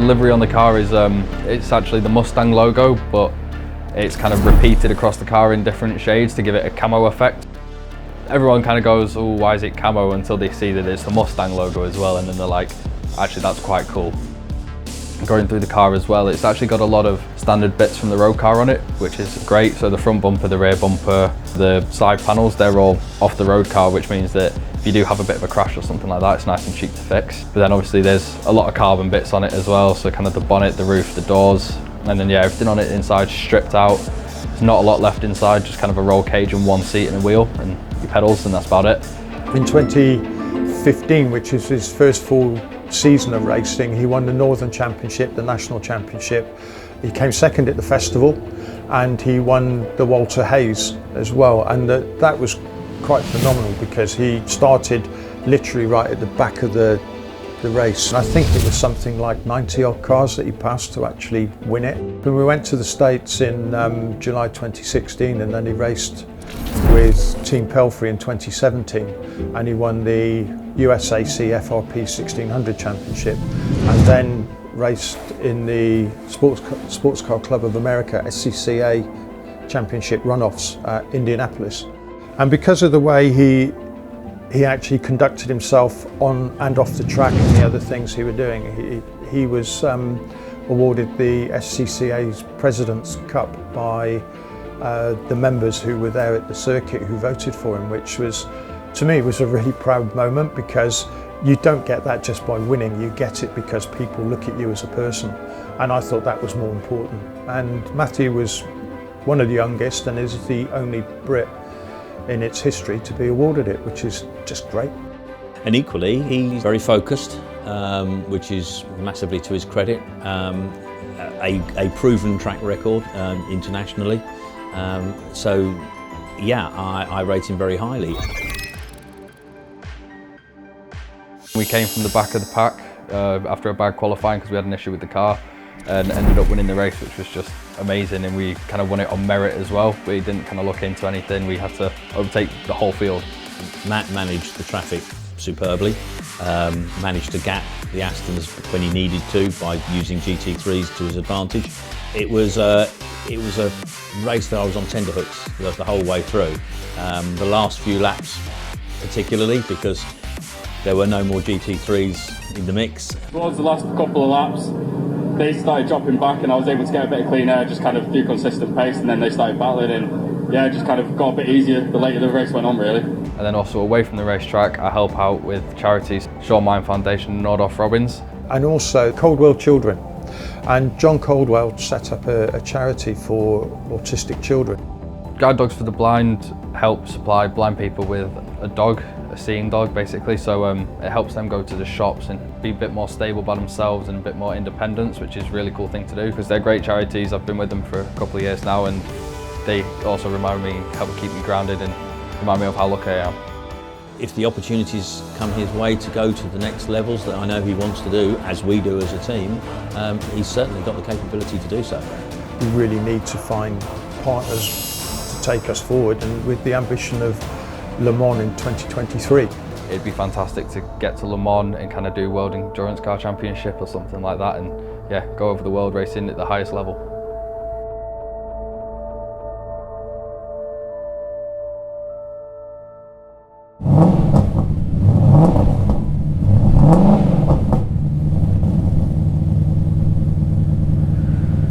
livery on the car is it's actually the Mustang logo, but it's kind of repeated across the car in different shades to give it a camo effect. Everyone kind of goes, oh, why is it camo, until they see that it's the Mustang logo as well, and then they're like, actually that's quite cool. Going through the car as well, it's actually got a lot of standard bits from the road car on it, which is great. So the front bumper, the rear bumper, the side panels, they're all off the road car, which means that if you do have a bit of a crash or something like that, it's nice and cheap to fix. But then obviously there's a lot of carbon bits on it as well, so kind of the bonnet, the roof, the doors, and then yeah, everything on it inside stripped out. There's not a lot left inside, just kind of a roll cage and one seat and a wheel and your pedals, and that's about it. In 2015, which is his first full season of racing, he won the Northern Championship, the National Championship. He came second at the festival, and he won the Walter Hayes as well. And that was quite phenomenal because he started literally right at the back of the race. And I think it was something like 90 odd cars that he passed to actually win it. When we went to the States in July 2016, and then he raced with Team Pelfrey in 2017, and he won the USAC FRP 1600 Championship, and then raced in the Sports Car Club of America SCCA Championship runoffs at Indianapolis. And because of the way he actually conducted himself on and off the track and the other things he was doing, he was awarded the SCCA's President's Cup by the members who were there at the circuit who voted for him, which was, to me, was a really proud moment, because you don't get that just by winning, you get it because people look at you as a person, and I thought that was more important. And Matthew was one of the youngest and is the only Brit in its history to be awarded it, which is just great. And equally, he's very focused, which is massively to his credit. A proven track record internationally. So yeah, I rate him very highly. We came from the back of the pack after a bad qualifying because we had an issue with the car, and ended up winning the race, which was just amazing. And we kind of won it on merit as well. We didn't kind of look into anything. We had to overtake the whole field. Matt managed the traffic superbly, managed to gap the Astons when he needed to by using GT3s to his advantage. It was a race that I was on tenterhooks the whole way through. The last few laps particularly, because there were no more GT3s in the mix. Towards the last couple of laps, they started dropping back and I was able to get a bit of clean air, just kind of do consistent pace, and then they started battling, and yeah, just kind of got a bit easier the later the race went on, really. And then also away from the racetrack, I help out with charities, Sean Mine Foundation, Nordhoff Robbins. And also Coldwell Children. And John Coldwell set up a charity for autistic children. Guide Dogs for the Blind help supply blind people with a dog, a seeing dog basically, so it helps them go to the shops and be a bit more stable by themselves and a bit more independence, which is a really cool thing to do because they're great charities. I've been with them for a couple of years now, and they also remind me, help keep me grounded and remind me of how lucky I am. If the opportunities come his way to go to the next levels that I know he wants to do, as we do as a team, he's certainly got the capability to do so. We really need to find partners to take us forward, and with the ambition of Le Mans in 2023. It'd be fantastic to get to Le Mans and kind of do World Endurance Car Championship or something like that, and yeah, go over the world racing at the highest level.